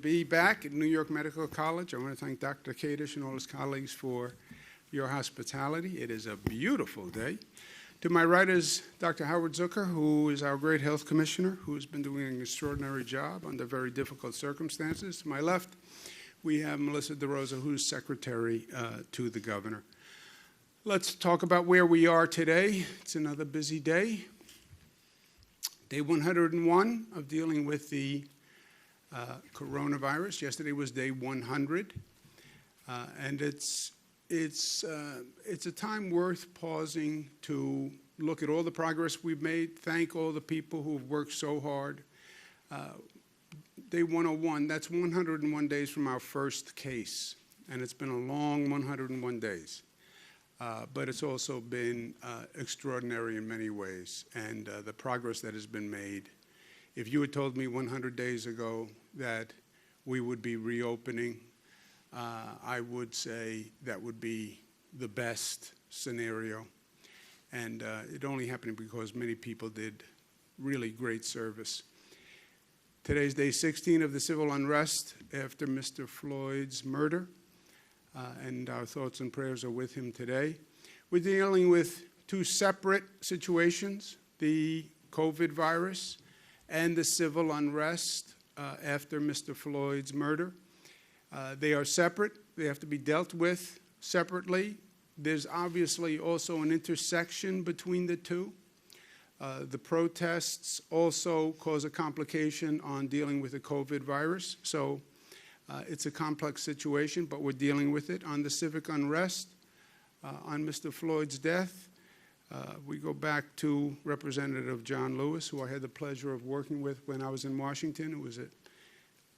Be back at New York Medical College. I want to thank Dr. Kadish and all his colleagues for your hospitality. It is a beautiful day. To my right is Dr. Howard Zucker, who is our great health commissioner, who has been doing an extraordinary job under very difficult circumstances. To my left, we have Melissa DeRosa, who's secretary to the governor. Let's talk about where we are today. It's another busy day. Day 101 of dealing with the coronavirus. Yesterday was day 100, and it's a time worth pausing to look at all the progress we've made, thank all the people who have worked so hard. Day 101, that's 101 days from our first case, and it's been a long 101 days. But it's also been extraordinary in many ways, and the progress that has been made. If you had told me 100 days ago that we would be reopening, I would say that would be the best scenario. And it only happened because many people did really great service. Today's day 16 of the civil unrest after Mr. Floyd's murder, and our thoughts and prayers are with him today. We're dealing with two separate situations, the COVID virus and the civil unrest after Mr. Floyd's murder. They are separate. They have to be dealt with separately. There's obviously also an intersection between the two. The protests also cause a complication on dealing with the COVID virus. So it's a complex situation, but we're dealing with it. On the civic unrest, on Mr. Floyd's death, we go back to Representative John Lewis, who I had the pleasure of working with when I was in Washington. It was a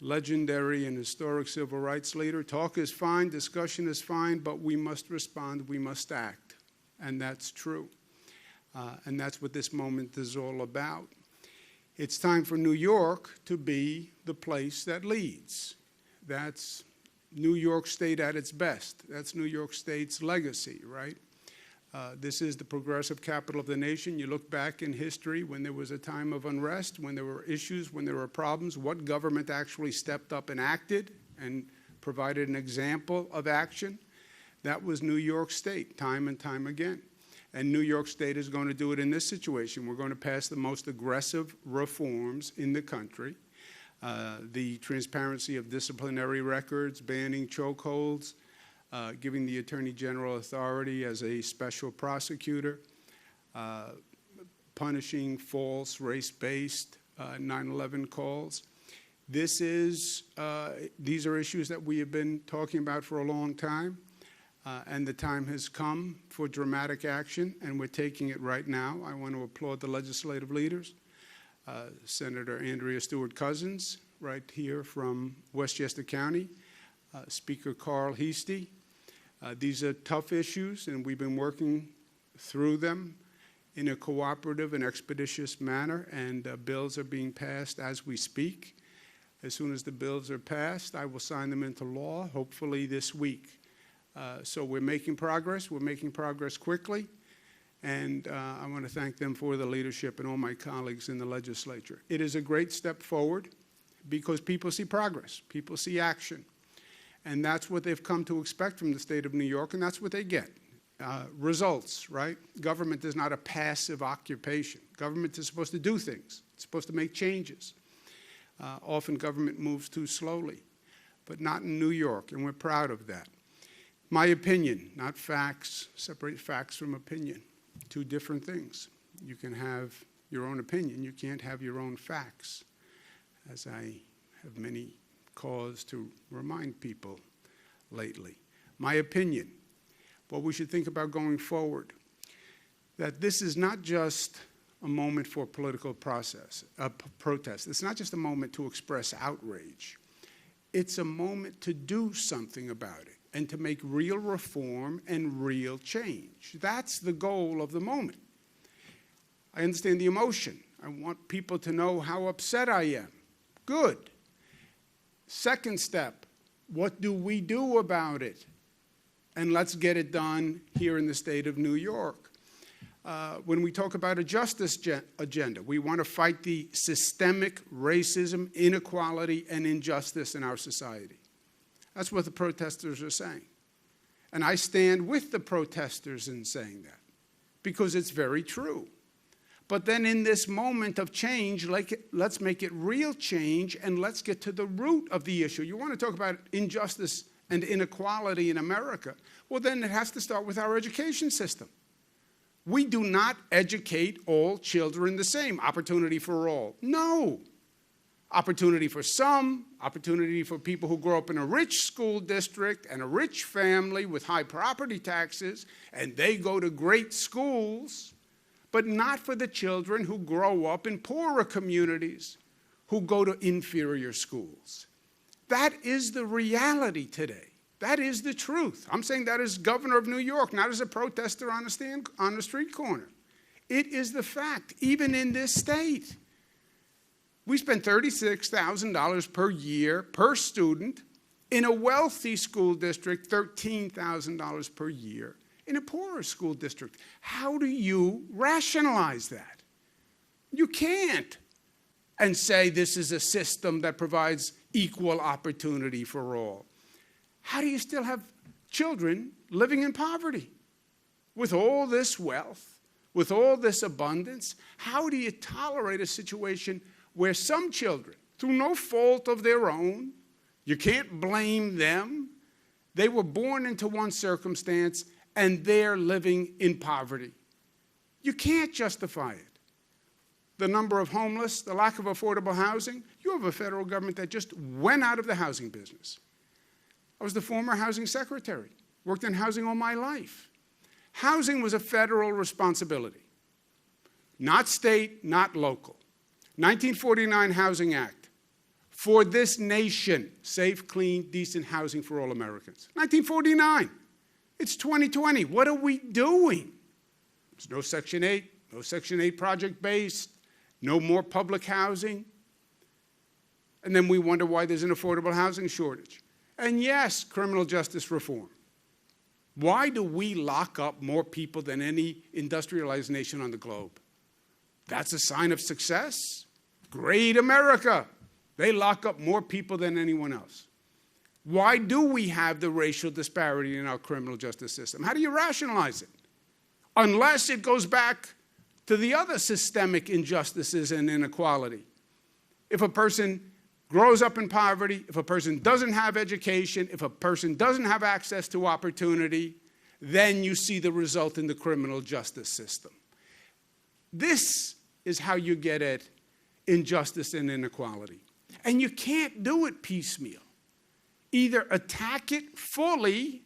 legendary and historic civil rights leader. Talk is fine, discussion is fine, but we must respond, we must act. And that's true. And that's what this moment is all about. It's time for New York to be the place that leads. That's New York State at its best. That's New York State's legacy, right? This is the progressive capital of the nation. You look back in history when there was a time of unrest, when there were issues, when there were problems, what government actually stepped up and acted and provided an example of action? That was New York State, time and time again. And New York State is going to do it in this situation. We're going to pass the most aggressive reforms in the country. The transparency of disciplinary records, banning chokeholds, giving the Attorney General authority as a special prosecutor, punishing false race-based 9/11 calls. These are issues that we have been talking about for a long time, and the time has come for dramatic action, and we're taking it right now. I want to applaud the legislative leaders. Senator Andrea Stewart-Cousins, right here from Westchester County, Speaker Carl Heastie. These are tough issues, and we've been working through them in a cooperative and expeditious manner, and bills are being passed as we speak. As soon as the bills are passed, I will sign them into law, hopefully this week. So we're making progress. We're making progress quickly. And I want to thank them for the leadership and all my colleagues in the legislature. It is a great step forward because people see progress, people see action. And that's what they've come to expect from the state of New York, and that's what they get. Results, right? Government is not a passive occupation. Government is supposed to do things. It's supposed to make changes. Often government moves too slowly, but not in New York, and we're proud of that. My opinion, not facts, separate facts from opinion. Two different things. You can have your own opinion. You can't have your own facts, as I have many cause to remind people lately. My opinion, what we should think about going forward, that this is not just a moment for political protest. It's not just a moment to express outrage. It's a moment to do something about it and to make real reform and real change. That's the goal of the moment. I understand the emotion. I want people to know how upset I am. Good. Second step, what do we do about it? And let's get it done here in the state of New York. when we talk about a justice agenda. We want to fight the systemic racism, inequality, and injustice in our society. That's what the protesters are saying. And I stand with the protesters in saying that, because it's very true. But then in this moment of change, let's make it real change, and let's get to the root of the issue. You want to talk about injustice and inequality in America? Well, then it has to start with our education system. We do not educate all children the same. Opportunity for all. No. Opportunity for some, opportunity for people who grow up in a rich school district and a rich family with high property taxes, and they go to great schools, but not for the children who grow up in poorer communities, who go to inferior schools. That is the reality today. That is the truth. I'm saying that as governor of New York, not as a protester on the street corner. It is the fact, even in this state. We spend $36,000 per year per student. In a wealthy school district, $13,000 per year. In a poorer school district. How do you rationalize that? You can't. And say this is a system that provides equal opportunity for all. How do you still have children living in poverty? With all this wealth, with all this abundance, how do you tolerate a situation where some children, through no fault of their own, you can't blame them, they were born into one circumstance and they're living in poverty? You can't justify it. The number of homeless, the lack of affordable housing, you have a federal government that just went out of the housing business. I was the former housing secretary, worked in housing all my life. Housing was a federal responsibility, not state, not local. 1949 Housing Act, for this nation, safe, clean, decent housing for all Americans. 1949, it's 2020, what are we doing? There's no Section 8, no Section 8 project-based, no more public housing. And then we wonder why there's an affordable housing shortage. And yes, criminal justice reform. Why do we lock up more people than any industrialized nation on the globe? That's a sign of success. Great America. They lock up more people than anyone else. Why do we have the racial disparity in our criminal justice system? How do you rationalize it? Unless it goes back to the other systemic injustices and inequality. If a person grows up in poverty, if a person doesn't have education, if a person doesn't have access to opportunity, then you see the result in the criminal justice system. This is how you get at injustice and inequality. And you can't do it piecemeal. Either attack it fully,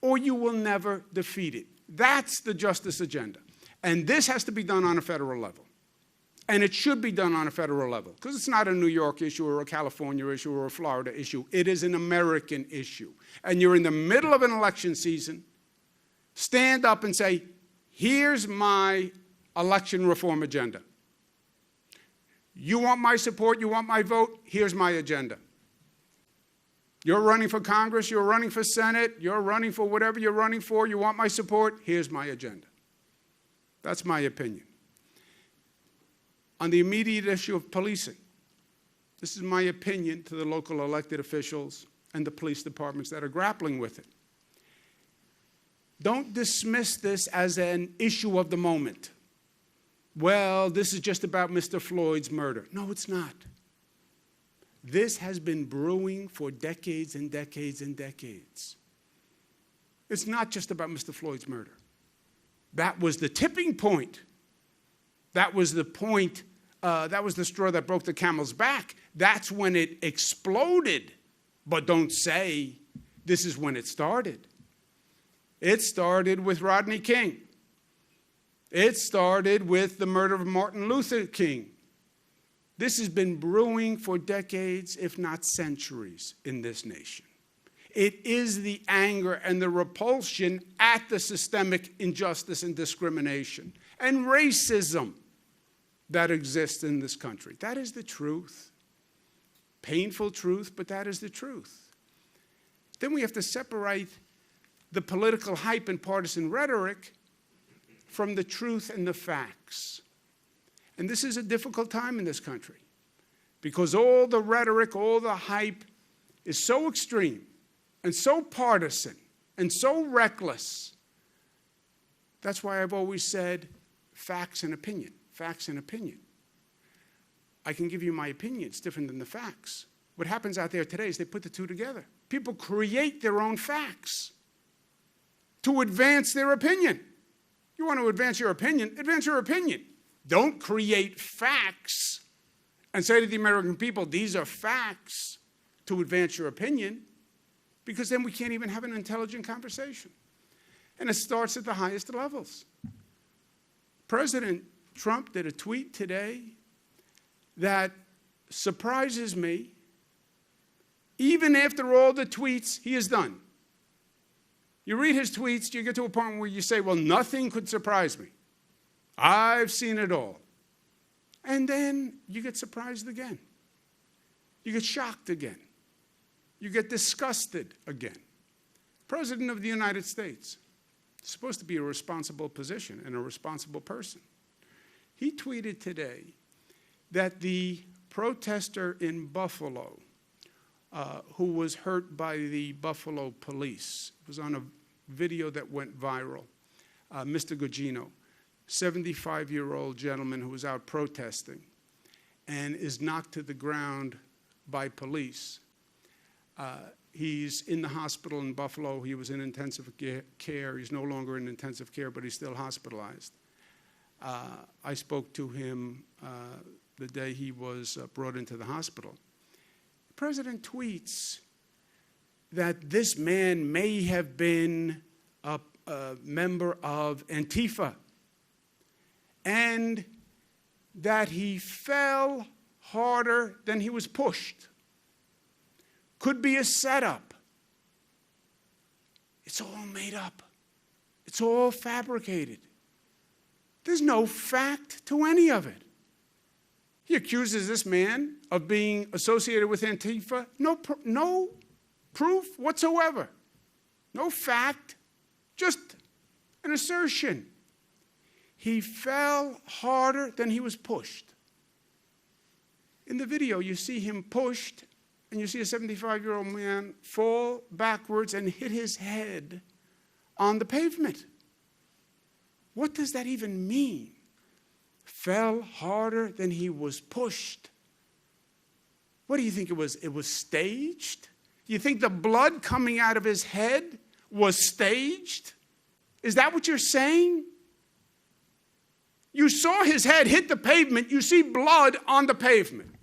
or you will never defeat it. That's the justice agenda. And this has to be done on a federal level. And it should be done on a federal level, because it's not a New York issue or a California issue or a Florida issue. It is an American issue. And you're in the middle of an election season. Stand up and say, here's my election reform agenda. You want my support, you want my vote, here's my agenda. You're running for Congress, you're running for Senate, you're running for whatever you're running for, you want my support, here's my agenda. That's my opinion. On the immediate issue of policing, this is my opinion to the local elected officials and the police departments that are grappling with it. Don't dismiss this as an issue of the moment. Well, this is just about Mr. Floyd's murder. No, it's not. This has been brewing for decades and decades and decades. It's not just about Mr. Floyd's murder. That was the tipping point. That was the point, that was the straw that broke the camel's back. That's when it exploded. But don't say this is when it started. It started with Rodney King. It started with the murder of Martin Luther King. This has been brewing for decades, if not centuries, in this nation. It is the anger and the repulsion at the systemic injustice and discrimination and racism that exists in this country. That is the truth. Painful truth, but that is the truth. Then we have to separate the political hype and partisan rhetoric from the truth and the facts. And this is a difficult time in this country because all the rhetoric, all the hype is so extreme and so partisan and so reckless. That's why I've always said facts and opinion, facts and opinion. I can give you my opinion. It's different than the facts. What happens out there today is they put the two together. People create their own facts to advance their opinion. You want to advance your opinion, advance your opinion. Don't create facts and say to the American people, these are facts to advance your opinion, because then we can't even have an intelligent conversation. And it starts at the highest levels. President Trump did a tweet today that surprises me. Even after all the tweets he has done. You read his tweets, you get to a point where you say, well, nothing could surprise me. I've seen it all. And then you get surprised again. You get shocked again. You get disgusted again. President of the United States, supposed to be a responsible position and a responsible person. He tweeted today that the protester in Buffalo, who was hurt by the Buffalo police, it was on a video that went viral, Mr. Gugino, 75-year-old gentleman who was out protesting and is knocked to the ground by police. He's in the hospital in Buffalo. He was in intensive care. He's no longer in intensive care, but he's still hospitalized. I spoke to him the day he was brought into the hospital. The president tweets that this man may have been a member of Antifa and that he fell harder than he was pushed. Could be a setup. It's all made up. It's all fabricated. There's no fact to any of it. He accuses this man of being associated with Antifa. No proof whatsoever. No fact, just an assertion. He fell harder than he was pushed. In the video, you see him pushed, and you see a 75-year-old man fall backwards and hit his head on the pavement. What does that even mean? Fell harder than he was pushed. What do you think it was? It was staged? You think the blood coming out of his head was staged? Is that what you're saying? You saw his head hit the pavement. You see blood on the pavement.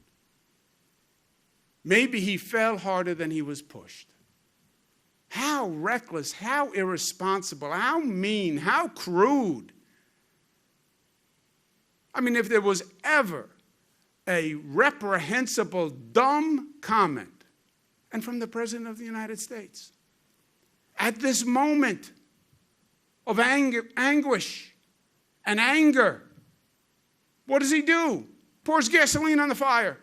Maybe he fell harder than he was pushed. How reckless, how irresponsible, how mean, how crude. I mean, if there was ever a reprehensible, dumb comment, and from the President of the United States, at this moment of anguish and anger, what does he do? Pours gasoline on the fire.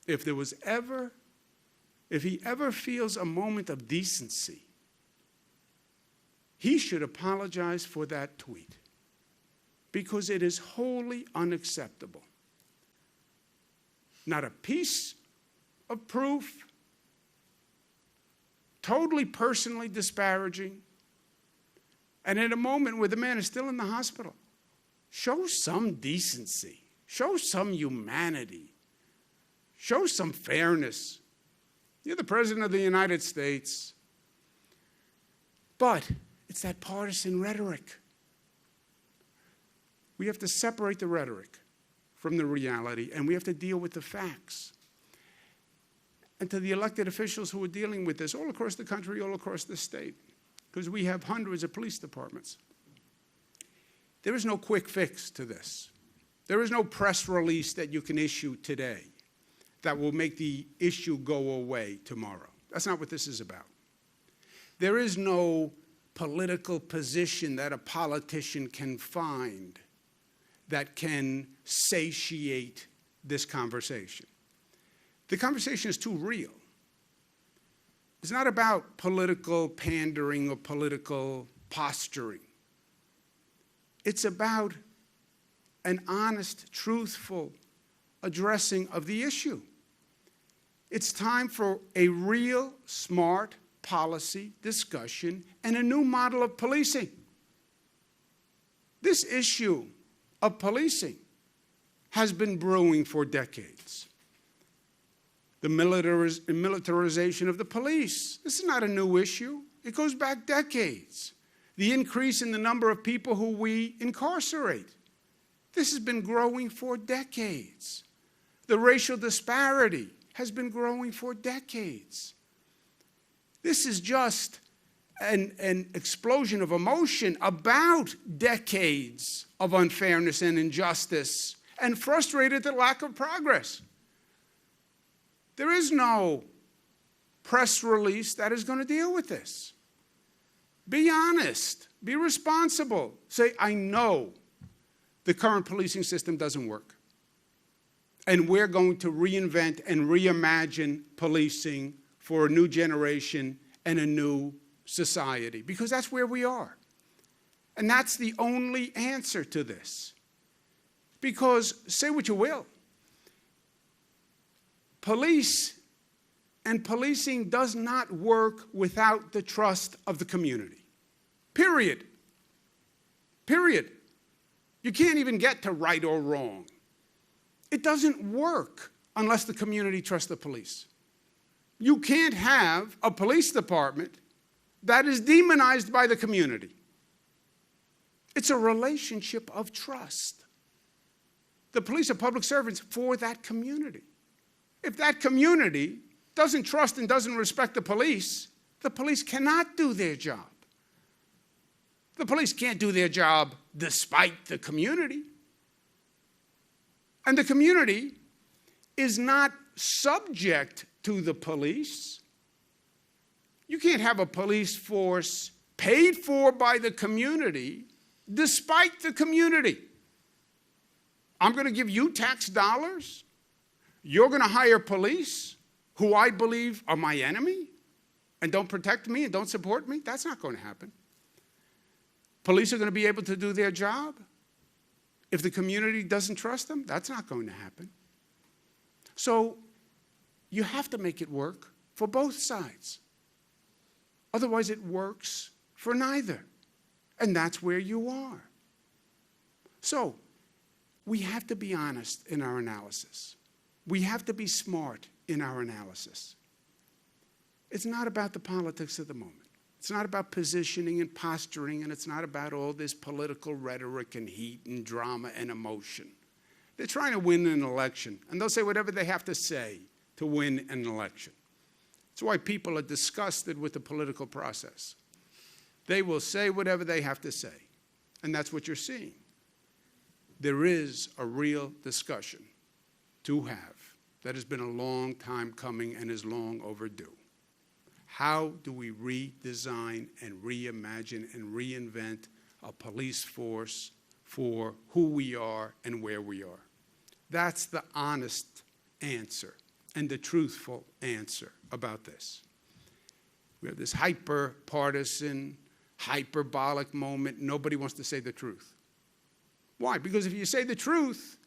If he ever feels a moment of decency, he should apologize for that tweet, because it is wholly unacceptable. Not a piece of proof, totally personally disparaging, and in a moment where the man is still in the hospital. Show some decency, show some humanity. Show some fairness. You're the President of the United States. But it's that partisan rhetoric. We have to separate the rhetoric from the reality, and we have to deal with the facts. And to the elected officials who are dealing with this all across the country, all across the state, because we have hundreds of police departments, there is no quick fix to this. There is no press release that you can issue today that will make the issue go away tomorrow. That's not what this is about. There is no political position that a politician can find that can satiate this conversation. The conversation is too real. It's not about political pandering or political posturing. It's about an honest, truthful addressing of the issue. It's time for a real, smart policy discussion and a new model of policing. This issue of policing has been brewing for decades. The militarization of the police. This is not a new issue. It goes back decades. The increase in the number of people who we incarcerate. This has been growing for decades. The racial disparity has been growing for decades. This is just an explosion of emotion about decades of unfairness and injustice and frustrated at the lack of progress. There is no press release that is going to deal with this. Be honest. Be responsible. Say, I know the current policing system doesn't work. And we're going to reinvent and reimagine policing for a new generation and a new society, because that's where we are. And that's the only answer to this. Because, say what you will, police and policing does not work without the trust of the community. Period. Period. You can't even get to right or wrong. It doesn't work unless the community trusts the police. You can't have a police department that is demonized by the community. It's a relationship of trust. The police are public servants for that community. If that community doesn't trust and doesn't respect the police cannot do their job. The police can't do their job despite the community. And the community is not subject to the police. You can't have a police force paid for by the community despite the community. I'm going to give you tax dollars. You're going to hire police who I believe are my enemy and don't protect me and don't support me. That's not going to happen. Police are going to be able to do their job. If the community doesn't trust them, that's not going to happen. So you have to make it work for both sides. Otherwise, it works for neither. And that's where you are. So we have to be honest in our analysis. We have to be smart in our analysis. It's not about the politics of the moment. It's not about positioning and posturing, and it's not about all this political rhetoric and heat and drama and emotion. They're trying to win an election, and they'll say whatever they have to say to win an election. That's why people are disgusted with the political process. They will say whatever they have to say, and that's what you're seeing. There is a real discussion to have that has been a long time coming and is long overdue. How do we redesign and reimagine and reinvent a police force for who we are and where we are? That's the honest answer and the truthful answer about this. We have this hyper-partisan, hyperbolic moment. Nobody wants to say the truth. Why? Because if you say the truth,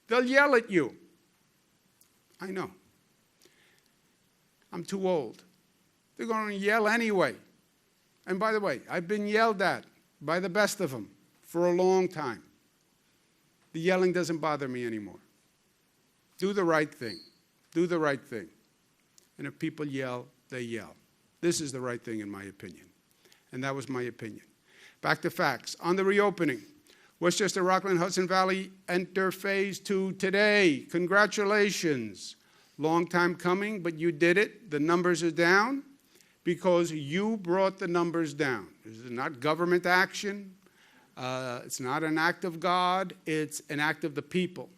they'll yell at you. I know. I'm too old. They're going to yell anyway. And by the way, I've been yelled at by the best of them for a long time. The yelling doesn't bother me anymore. Do the right thing. Do the right thing. And if people yell, they yell. This is the right thing in my opinion. And that was my opinion. Back to facts. On the reopening, Westchester, Rockland, Hudson Valley enter phase 2 today. Congratulations. Long time coming, but you did it. The numbers are down because you brought the numbers down. This is not government action. It's not an act of God. It's an act of the people.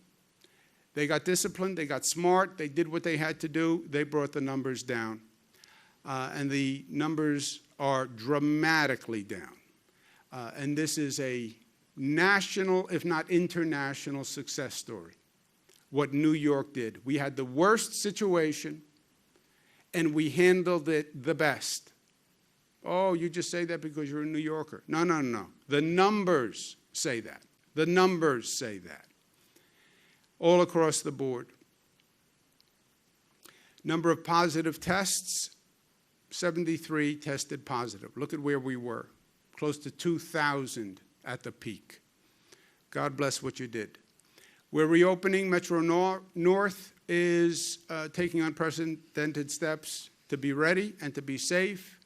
They got disciplined. They got smart. They did what they had to do. They brought the numbers down. And the numbers are dramatically down. And this is a national, if not international, success story. What New York did. We had the worst situation, and we handled it the best. Oh, you just say that because you're a New Yorker. No, no, no. The numbers say that. The numbers say that. All across the board. Number of positive tests, 73 tested positive. Look at where we were. Close to 2,000 at the peak. God bless what you did. We're reopening. Metro North is taking unprecedented steps to be ready and to be safe.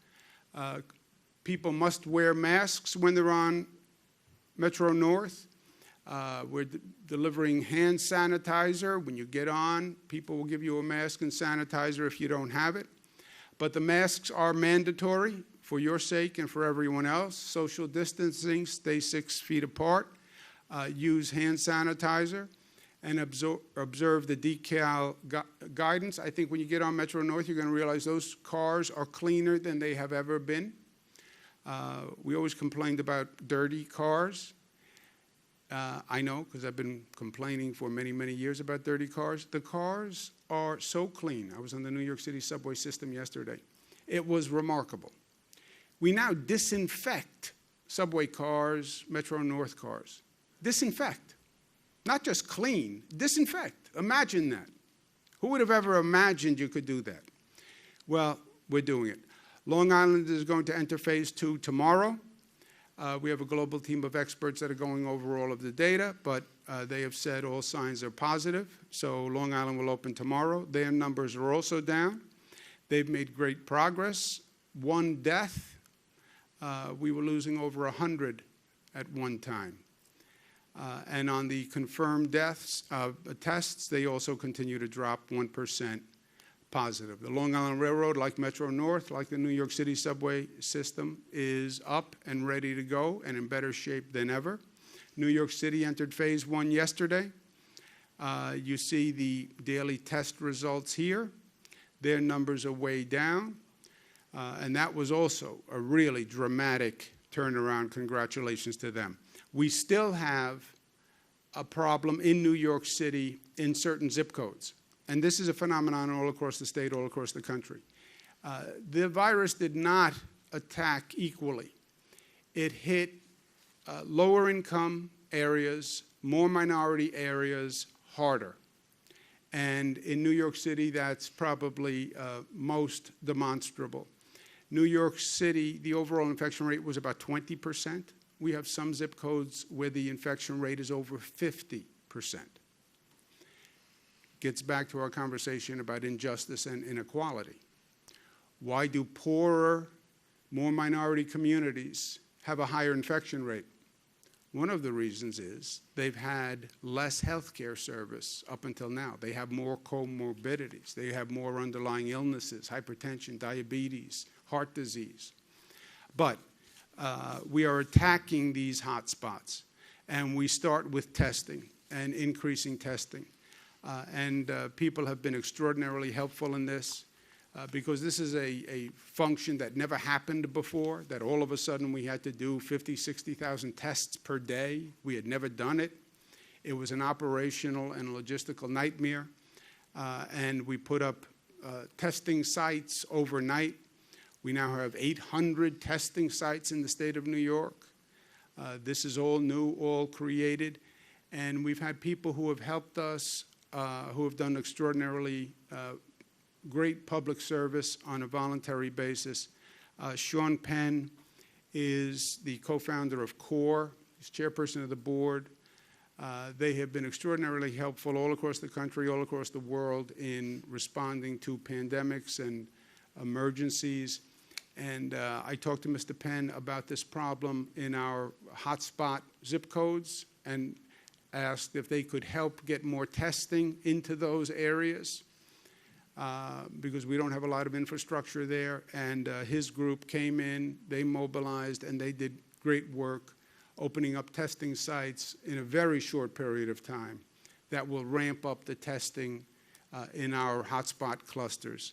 People must wear masks when they're on Metro North. We're delivering hand sanitizer. When you get on, people will give you a mask and sanitizer if you don't have it. But the masks are mandatory for your sake and for everyone else. Social distancing, stay 6 feet apart. Use hand sanitizer and observe the decal guidance. I think when you get on Metro North, you're going to realize those cars are cleaner than they have ever been. We always complained about dirty cars. I know, because I've been complaining for many, many years about dirty cars. The cars are so clean. I was on the New York City subway system yesterday. It was remarkable. We now disinfect subway cars, Metro North cars. Disinfect. Not just clean, disinfect. Imagine that. Who would have ever imagined you could do that? Well, we're doing it. Long Island is going to enter phase 2 tomorrow. We have a global team of experts that are going over all of the data, but they have said all signs are positive. So Long Island will open tomorrow. Their numbers are also down. They've made great progress. 1 death. We were losing over 100 at one time. And on the confirmed deaths, tests, they also continue to drop 1% positive. The Long Island Railroad, like Metro North, like the New York City subway system, is up and ready to go and in better shape than ever. New York City entered phase 1 yesterday. You see the daily test results here. Their numbers are way down. And that was also a really dramatic turnaround. Congratulations to them. We still have a problem in New York City in certain zip codes. And this is a phenomenon all across the state, all across the country. The virus did not attack equally. It hit lower income areas, more minority areas harder. And in New York City, that's probably most demonstrable. New York City, the overall infection rate was about 20%. We have some zip codes where the infection rate is over 50%. Gets back to our conversation about injustice and inequality. Why do poorer, more minority communities have a higher infection rate? One of the reasons is they've had less health care service up until now. They have more comorbidities. They have more underlying illnesses, hypertension, diabetes, heart disease. But we are attacking these hot spots, and we start with testing and increasing testing. People have been extraordinarily helpful in this because this is a function that never happened before, that all of a sudden we had to do 50, 60,000 tests per day. We had never done it. It was an operational and logistical nightmare. And we put up testing sites overnight. We now have 800 testing sites in the state of New York. This is all new, all created. And we've had people who have helped us, who have done extraordinarily great public service on a voluntary basis. Sean Penn is the co-founder of CORE. He's chairperson of the board. They have been extraordinarily helpful all across the country, all across the world in responding to pandemics and emergencies. And I talked to Mr. Penn about this problem in our hotspot zip codes and asked if they could help get more testing into those areas because we don't have a lot of infrastructure there. And his group came in, they mobilized, and they did great work opening up testing sites in a very short period of time that will ramp up the testing in our hotspot clusters.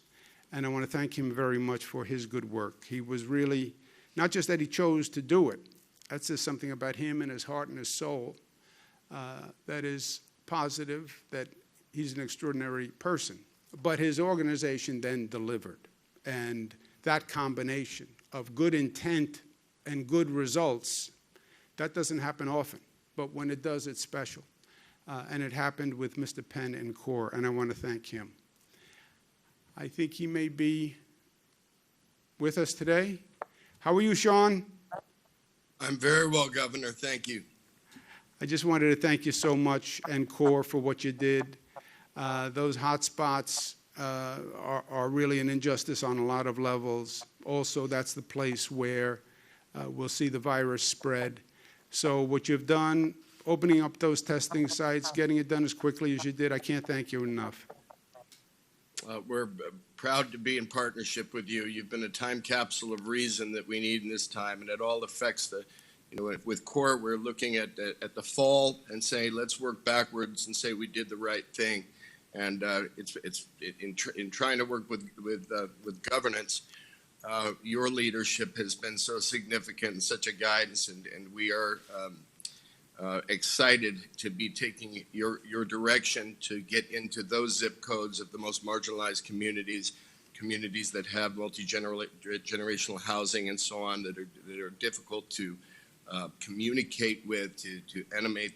And I want to thank him very much for his good work. He was really, not just that he chose to do it, that says something about him and his heart and his soul that is positive, that he's an extraordinary person. But his organization then delivered. And that combination of good intent and good results, that doesn't happen often. But when it does, it's special. And it happened with Mr. Penn and CORE, and I want to thank him. I think he may be with us today. How are you, Sean? I'm very well, Governor. Thank you. I just wanted to thank you so much, and CORE, for what you did. Those hot spots are really an injustice on a lot of levels. Also, that's the place where we'll see the virus spread. So what you've done, opening up those testing sites, getting it done as quickly as you did, I can't thank you enough. We're proud to be in partnership with you. You've been a time capsule of reason that we need in this time, and it all affects the, with CORE, we're looking at the fall and say, let's work backwards and say we did the right thing. And in trying to work with governance, your leadership has been so significant and such a guidance, and we are excited to be taking your direction to get into those zip codes of the most marginalized communities that have multi-generational housing and so on, that are difficult to communicate with, to animate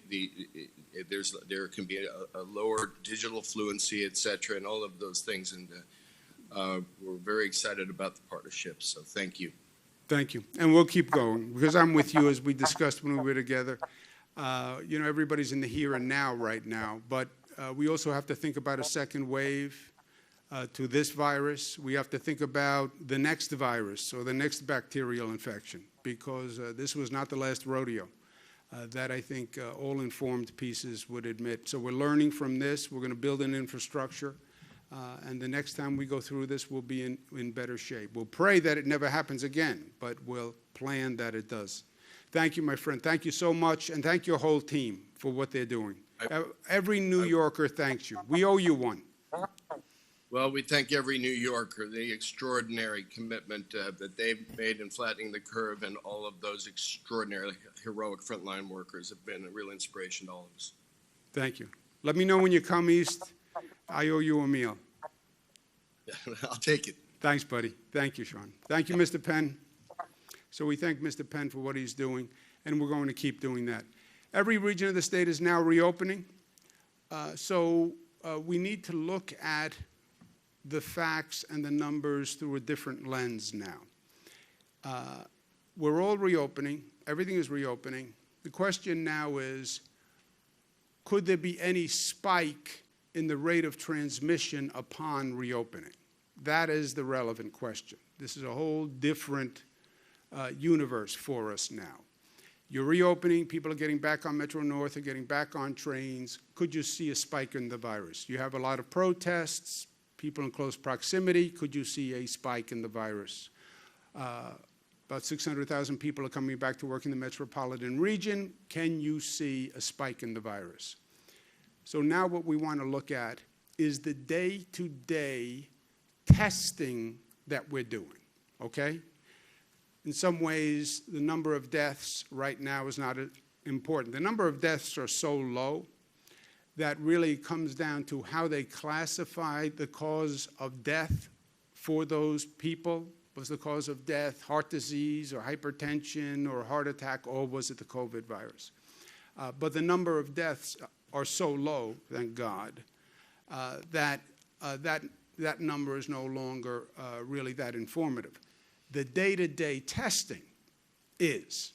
there can be a lower digital fluency, et cetera, and all of those things. And we're very excited about the partnership. So thank you. Thank you. And we'll keep going, because I'm with you, as we discussed when we were together. Everybody's in the here and now right now, but we also have to think about a second wave to this virus. We have to think about the next virus or the next bacterial infection, because this was not the last rodeo. That I think all informed pieces would admit. So we're learning from this. We're going to build an infrastructure. And the next time we go through this, we'll be in better shape. We'll pray that it never happens again, but we'll plan that it does. Thank you, my friend. Thank you so much. And thank your whole team for what they're doing. Every New Yorker thanks you. We owe you one. Well, we thank every New Yorker, the extraordinary commitment that they've made in flattening the curve, and all of those extraordinarily heroic frontline workers have been a real inspiration to all of us. Thank you. Let me know when you come east. I owe you a meal. I'll take it. Thanks, buddy. Thank you, Sean. Thank you, Mr. Penn. So we thank Mr. Penn for what he's doing, and we're going to keep doing that. Every region of the state is now reopening, so we need to look at the facts and the numbers through a different lens now. We're all reopening. Everything is reopening. The question now is, could there be any spike in the rate of transmission upon reopening? That is the relevant question. This is a whole different universe for us now. You're reopening, people are getting back on Metro North, are getting back on trains. Could you see a spike in the virus? You have a lot of protests, people in close proximity. Could you see a spike in the virus? About 600,000 people are coming back to work in the metropolitan region. Can you see a spike in the virus? So now what we want to look at is the day-to-day testing that we're doing, okay? In some ways, the number of deaths right now is not important. The number of deaths are so low that really comes down to how they classify the cause of death for those people. Was the cause of death heart disease or hypertension or heart attack, or was it the COVID virus? But the number of deaths are so low, thank God, that number is no longer really that informative. The day-to-day testing is,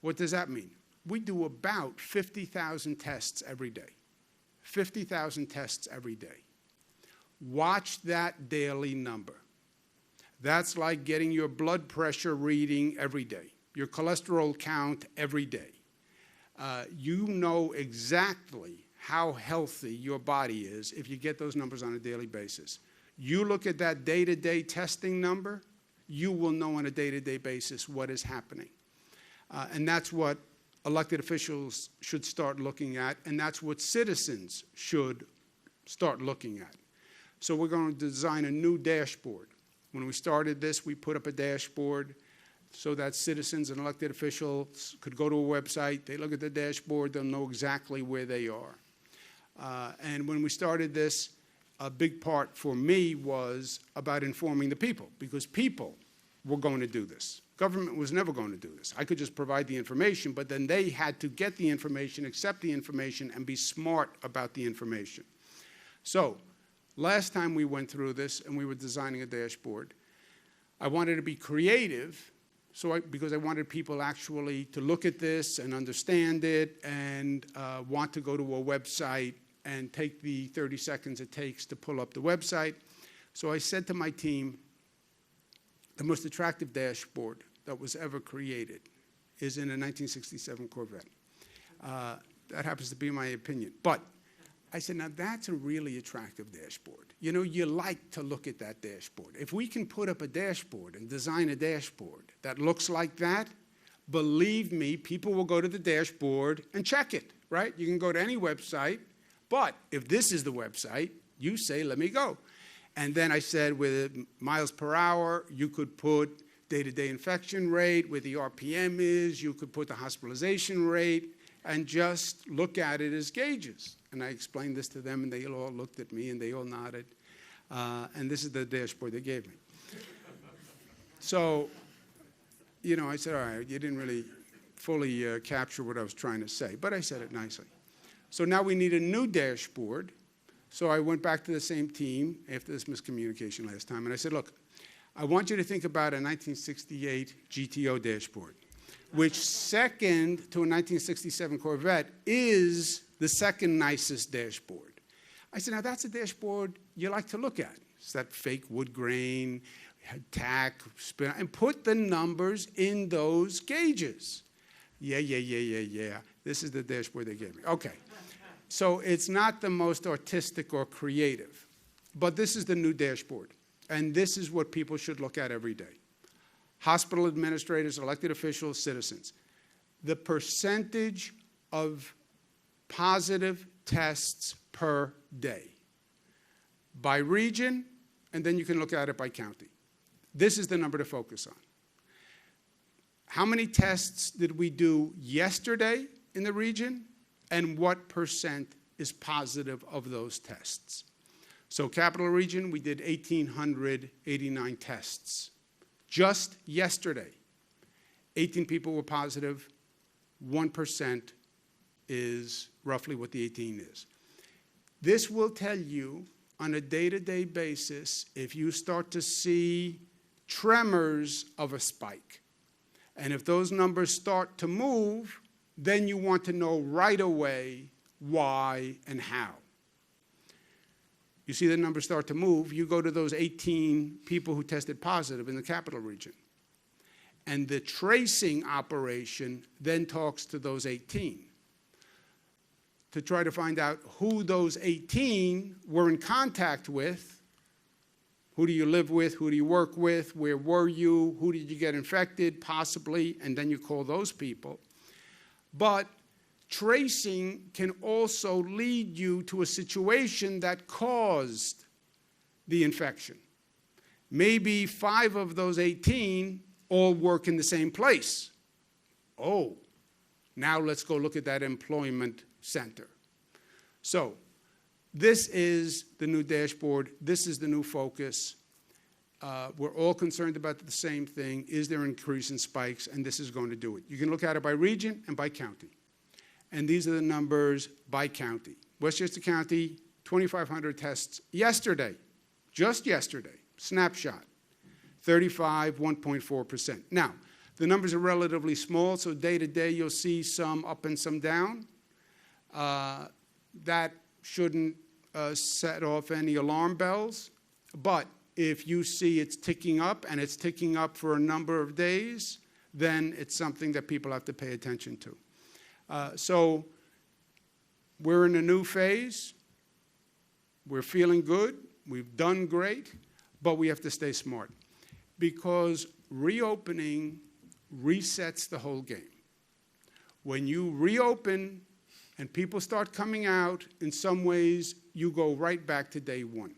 what does that mean? We do about 50,000 tests every day. 50,000 tests every day. Watch that daily number. That's like getting your blood pressure reading every day, your cholesterol count every day. You know exactly how healthy your body is if you get those numbers on a daily basis. You look at that day-to-day testing number, you will know on a day-to-day basis what is happening. And that's what elected officials should start looking at, and that's what citizens should start looking at. So we're going to design a new dashboard. When we started this, we put up a dashboard so that citizens and elected officials could go to a website, they look at the dashboard, they'll know exactly where they are. And when we started this, a big part for me was about informing the people, because people were going to do this. Government was never going to do this. I could just provide the information, but then they had to get the information, accept the information, and be smart about the information. So last time we went through this and we were designing a dashboard, I wanted to be creative because I wanted people actually to look at this and understand it and want to go to a website and take the 30 seconds it takes to pull up the website. So I said to my team, the most attractive dashboard that was ever created is in a 1967 Corvette. That happens to be my opinion. But I said, now that's a really attractive dashboard. You know, you like to look at that dashboard. If we can put up a dashboard and design a dashboard that looks like that, believe me, people will go to the dashboard and check it, right? You can go to any website, but if this is the website, you say, let me go. And then I said, with miles per hour, you could put day-to-day infection rate, where the RPM is, you could put the hospitalization rate, and just look at it as gauges. And I explained this to them, and they all looked at me, and they all nodded. And this is the dashboard they gave me. So, you know, I said, all right, you didn't really fully capture what I was trying to say, but I said it nicely. So now we need a new dashboard. So I went back to the same team after this miscommunication last time, and I said, look, I want you to think about a 1968 GTO dashboard, which second to a 1967 Corvette is the second nicest dashboard. I said, now that's a dashboard you like to look at. It's that fake wood grain, tack, spin, and put the numbers in those gauges. Yeah. This is the dashboard they gave me. Okay. So it's not the most artistic or creative, but this is the new dashboard. And this is what people should look at every day. Hospital administrators, elected officials, citizens. The percentage of positive tests per day by region, and then you can look at it by county. This is the number to focus on. How many tests did we do yesterday in the region, and what percent is positive of those tests? So Capital Region, we did 1,889 tests. Just yesterday, 18 people were positive. 1% is roughly what the 18 is. This will tell you on a day-to-day basis if you start to see tremors of a spike. And if those numbers start to move, then you want to know right away why and how. You see the numbers start to move, you go to those 18 people who tested positive in the Capital Region. And the tracing operation then talks to those 18 to try to find out who those 18 were in contact with. Who do you live with? Who do you work with? Where were you? Who did you get infected, possibly? And then you call those people. But tracing can also lead you to a situation that caused the infection. Maybe 5 of those 18 all work in the same place. Oh, now let's go look at that employment center. So this is the new dashboard. This is the new focus. We're all concerned about the same thing. Is there an increase in spikes? And this is going to do it. You can look at it by region and by county. And these are the numbers by county. Westchester County, 2,500 tests yesterday, just yesterday, snapshot, 35, 1.4%. Now, the numbers are relatively small, so day to day you'll see some up and some down. That shouldn't set off any alarm bells, but if you see it's ticking up and it's ticking up for a number of days, then it's something that people have to pay attention to. So we're in a new phase. We're feeling good. We've done great, but we have to stay smart because reopening resets the whole game. When you reopen and people start coming out, in some ways, you go right back to day one.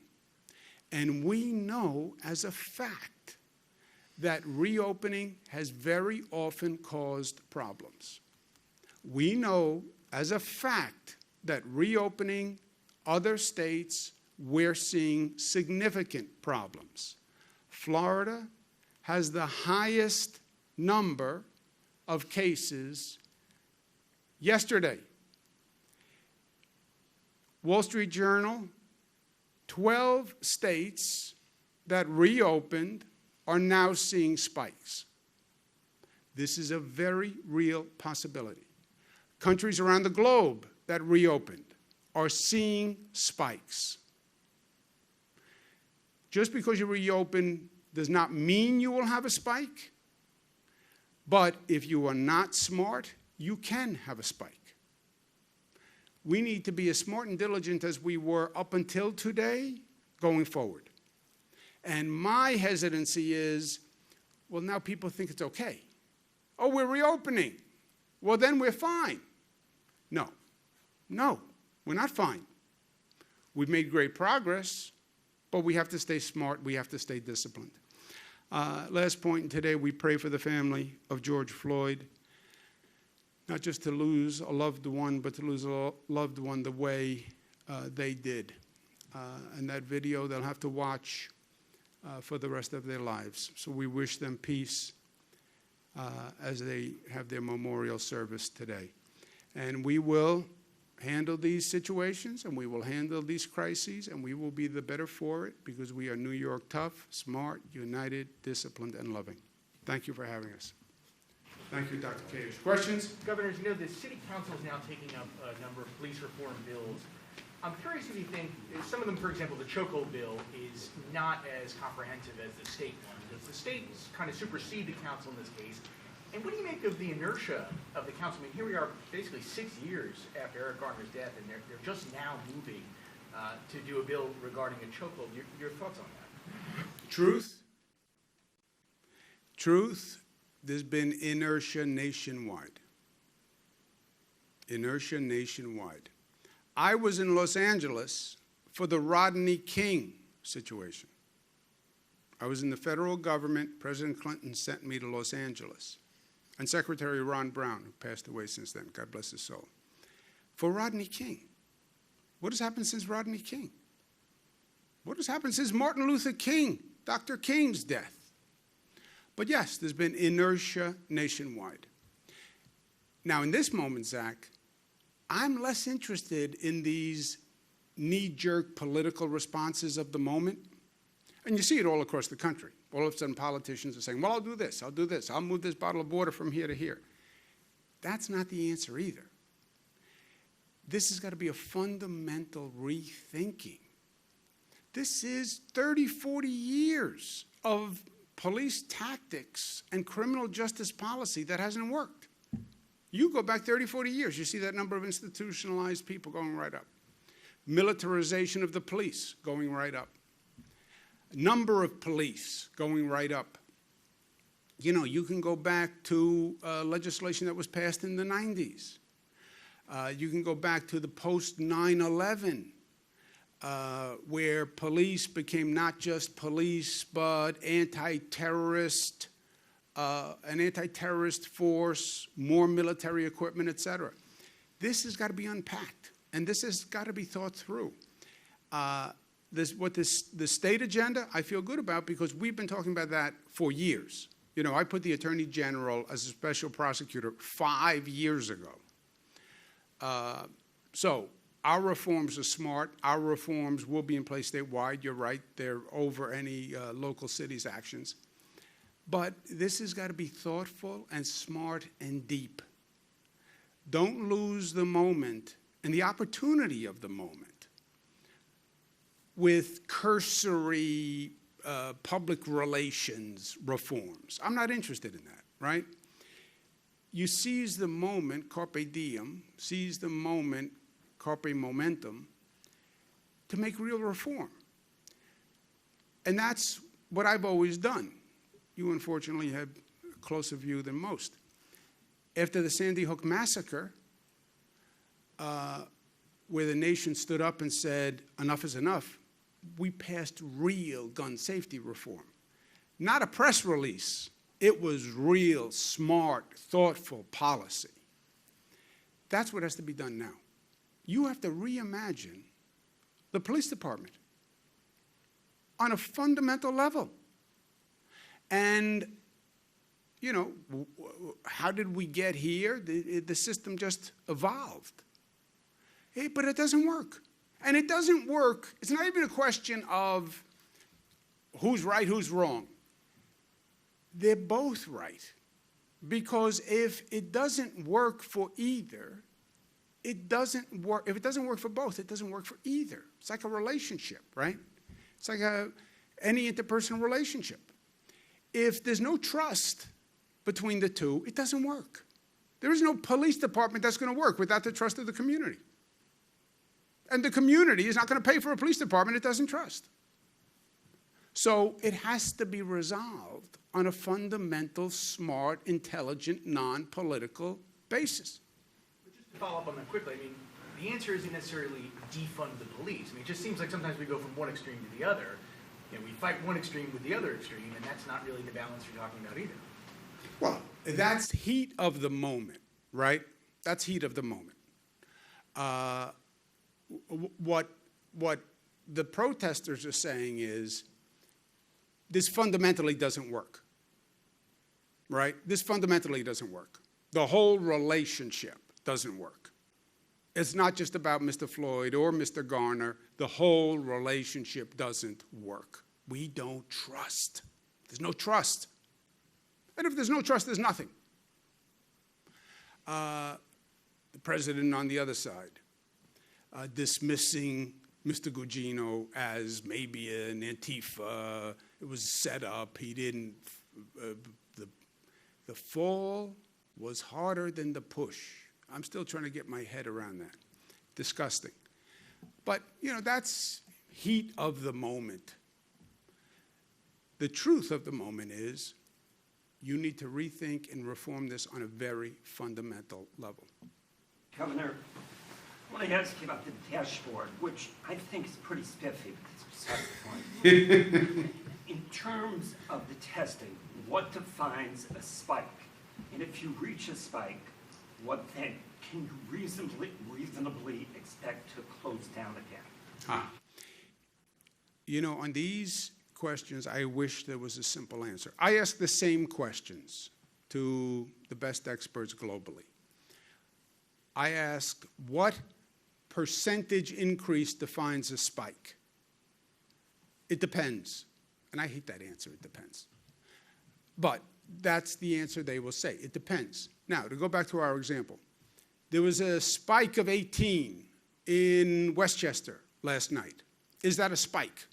And we know as a fact that reopening has very often caused problems. We know as a fact that reopening other states, we're seeing significant problems. Florida has the highest number of cases yesterday. Wall Street Journal, 12 states that reopened are now seeing spikes. This is a very real possibility. Countries around the globe that reopened are seeing spikes. Just because you reopen does not mean you will have a spike, but if you are not smart, you can have a spike. We need to be as smart and diligent as we were up until today going forward. And my hesitancy is, well, now people think it's okay. Oh, we're reopening. Well, then we're fine. No, we're not fine. We've made great progress, but we have to stay smart. We have to stay disciplined. Last point today, we pray for the family of George Floyd, not just to lose a loved one, but to lose a loved one the way they did. And that video they'll have to watch for the rest of their lives. So we wish them peace as they have their memorial service today. And we will handle these situations, and we will handle these crises, and we will be the better for it because we are New York tough, smart, united, disciplined, and loving. Thank you for having us. Thank you, Dr. Cage. Questions? Governor, as you know, the City Council is now taking up a number of police reform bills. I'm curious if you think, some of them, for example, the chokehold bill is not as comprehensive as the state one. Does the state kind of supersede the council in this case? And what do you make of the inertia of the council? I mean, here we are basically 6 years after Eric Garner's death, and they're just now moving to do a bill regarding a chokehold. Your thoughts on that? Truth, there's been inertia nationwide. Inertia nationwide. I was in Los Angeles for the Rodney King situation. I was in the federal government. President Clinton sent me to Los Angeles. And Secretary Ron Brown, who passed away since then, God bless his soul, for Rodney King. What has happened since Rodney King? What has happened since Martin Luther King, Dr. King's death? But yes, there's been inertia nationwide. Now, in this moment, Zach, I'm less interested in these knee-jerk political responses of the moment. And you see it all across the country. All of a sudden, politicians are saying, well, I'll do this, I'll move this bottle of water from here to here. That's not the answer either. This has got to be a fundamental rethinking. This is 30, 40 years of police tactics and criminal justice policy that hasn't worked. You go back 30, 40 years, you see that number of institutionalized people going right up. Militarization of the police going right up. Number of police going right up. You know, you can go back to legislation that was passed in the 90s. You can go back to the post 9/11, where police became not just police, but anti-terrorist, an anti-terrorist force, more military equipment, et cetera. This has got to be unpacked, and this has got to be thought through. The state agenda, I feel good about because we've been talking about that for years. You know, I put the Attorney General as a special prosecutor 5 years ago. So our reforms are smart. Our reforms will be in place statewide. You're right. They're over any local city's actions. But this has got to be thoughtful and smart and deep. Don't lose the moment and the opportunity of the moment with cursory public relations reforms. I'm not interested in that, right? You seize the moment, carpe diem, seize the moment, carpe momentum, to make real reform. And that's what I've always done. You, unfortunately, had a closer view than most. After the Sandy Hook massacre, where the nation stood up and said, enough is enough, we passed real gun safety reform. Not a press release. It was real, smart, thoughtful policy. That's what has to be done now. You have to reimagine the police department on a fundamental level. And, you know, how did we get here? The system just evolved. Hey, but it doesn't work. And it doesn't work. It's not even a question of who's right, who's wrong. They're both right. Because if it doesn't work for either, it doesn't work. If it doesn't work for both, it doesn't work for either. It's like a relationship, right? It's like any interpersonal relationship. If there's no trust between the two, it doesn't work. There is no police department that's going to work without the trust of the community. And the community is not going to pay for a police department it doesn't trust. So it has to be resolved on a fundamental, smart, intelligent, non-political basis. But just to follow up on that quickly, I mean, the answer isn't necessarily defund the police. I mean, it just seems like sometimes we go from one extreme to the other. You know, we fight one extreme with the other extreme, and that's not really the balance you're talking about either. Well, that's heat of the moment, right? That's heat of the moment. What the protesters are saying is this fundamentally doesn't work, right? This fundamentally doesn't work. The whole relationship doesn't work. It's not just about Mr. Floyd or Mr. Garner. The whole relationship doesn't work. We don't trust. There's no trust. And if there's no trust, there's nothing. The president on the other side, dismissing Mr. Gugino as maybe an Antifa. It was set up. He didn't. The fall was harder than the push. I'm still trying to get my head around that. Disgusting. But, you know, that's heat of the moment. The truth of the moment is you need to rethink and reform this on a very fundamental level. Governor, I want to ask you about the dashboard, which I think is pretty spiffy, but it's beside the point. In terms of the testing, what defines a spike? And if you reach a spike, what then can you reasonably expect to close down again? You know, on these questions, I wish there was a simple answer. I ask the same questions to the best experts globally. I ask, what percentage increase defines a spike? It depends. And I hate that answer, it depends. But that's the answer they will say. It depends. Now, to go back to our example, there was a spike of 18 in Westchester last night. Is that a spike?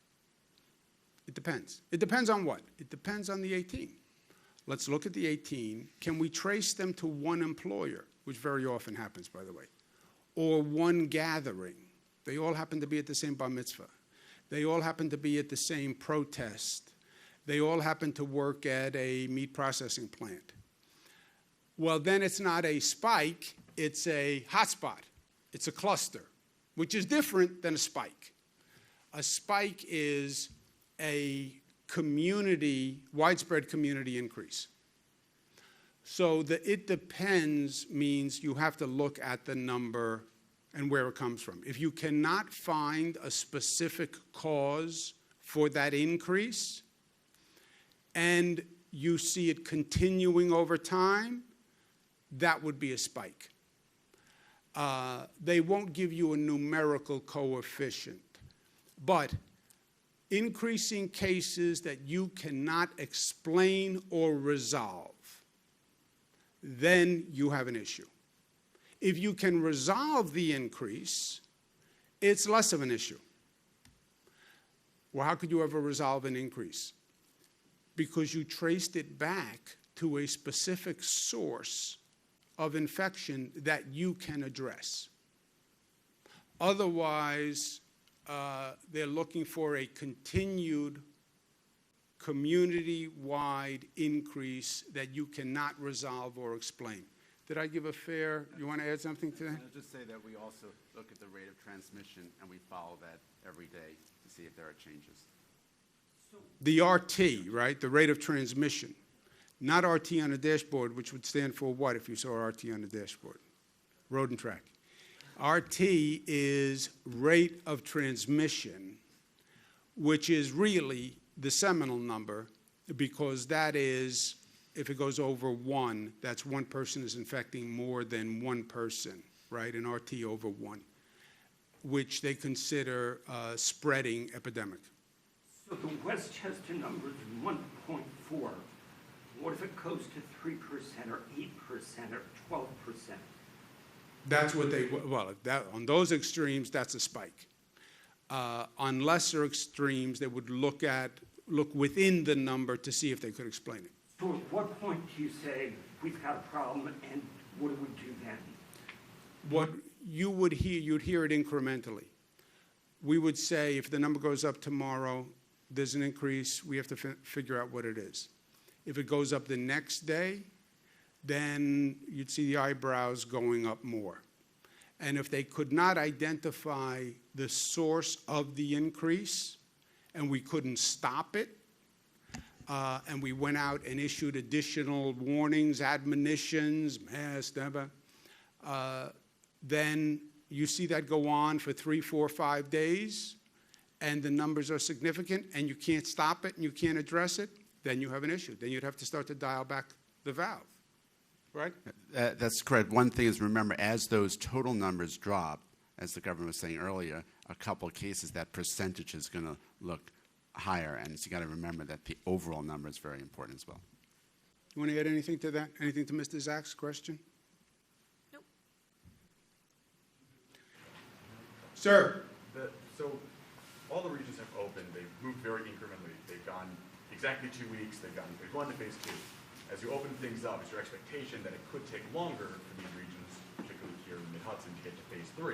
It depends. It depends on what? It depends on the 18. Let's look at the 18. Can we trace them to one employer, which very often happens, by the way, or one gathering? They all happen to be at the same bar mitzvah. They all happen to be at the same protest. They all happen to work at a meat processing plant. Well, then it's not a spike, it's a hotspot. It's a cluster, which is different than a spike. A spike is a community, widespread community increase. So the it depends means you have to look at the number and where it comes from. If you cannot find a specific cause for that increase and you see it continuing over time, that would be a spike. They won't give you a numerical coefficient, but increasing cases that you cannot explain or resolve, then you have an issue. If you can resolve the increase, it's less of an issue. Well, how could you ever resolve an increase? Because you traced it back to a specific source of infection that you can address. Otherwise, they're looking for a continued community-wide increase that you cannot resolve or explain. Did I give a fair, you want to add something to that? I'll just say that we also look at the rate of transmission and we follow that every day to see if there are changes. The RT, right, the rate of transmission, not RT on a dashboard, which would stand for what if you saw RT on the dashboard? Road and track. RT is rate of transmission, which is really the seminal number because that is, if it goes over 1, that's one person is infecting more than one person, right? An RT over 1, which they consider spreading epidemic. So the Westchester number is 1.4. What if it goes to 3% or 8% or 12%? That's what they, well, on those extremes, that's a spike. On lesser extremes, they would look within the number to see if they could explain it. So at what point do you say, we've got a problem, and what do we do then? What you would hear, you'd hear it incrementally. We would say if the number goes up tomorrow, there's an increase, we have to figure out what it is. If it goes up the next day, then you'd see the eyebrows going up more. And if they could not identify the source of the increase and we couldn't stop it, and we went out and issued additional warnings, admonitions, then you see that go on for 3, 4, 5 days, and the numbers are significant, and you can't stop it and you can't address it, then you have an issue. Then you'd have to start to dial back the valve, right? That's correct. One thing is, remember, as those total numbers drop, as the governor was saying earlier, a couple of cases, that percentage is going to look higher, and so you got to remember that the overall number is very important as well. You want to add anything to that? Anything to Mr. Zach's question? Nope. Sir? So all the regions have opened. They've moved very incrementally. They've gone exactly 2 weeks. They've gone phase 1 to phase 2. As you open things up, is your expectation that it could take longer for these regions, particularly here in Mid-Hudson, to get to phase 3,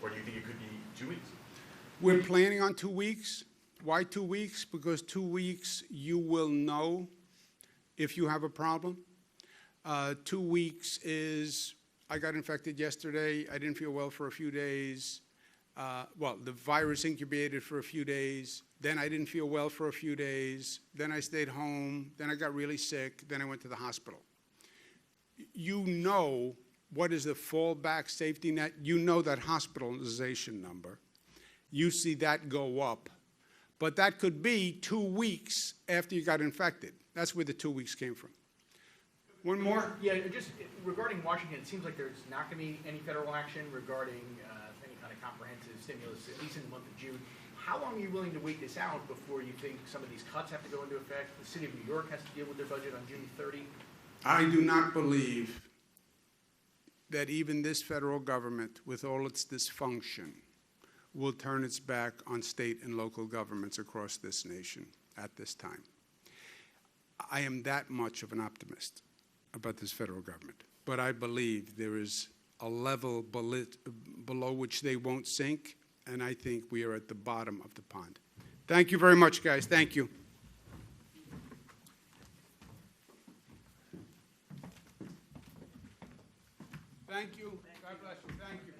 or do you think it could be 2 weeks? We're planning on 2 weeks. Why 2 weeks? Because 2 weeks you will know if you have a problem. 2 weeks is, I got infected yesterday, I didn't feel well for a few days. The virus incubated for a few days, then I didn't feel well for a few days, then I stayed home, then I got really sick, then I went to the hospital. You know what is the fallback safety net. You know that hospitalization number. You see that go up. But that could be 2 weeks after you got infected. That's where the 2 weeks came from. One more? Yeah, just regarding Washington, it seems like there's not going to be any federal action regarding any kind of comprehensive stimulus, at least in the month of June. How long are you willing to wait this out before you think some of these cuts have to go into effect? The city of New York has to deal with their budget on June 30. I do not believe that even this federal government, with all its dysfunction, will turn its back on state and local governments across this nation at this time. I am that much of an optimist about this federal government, but I believe there is a level below which they won't sink, and I think we are at the bottom of the pond. Thank you very much, guys. Thank you. Thank you. God bless you. Thank you.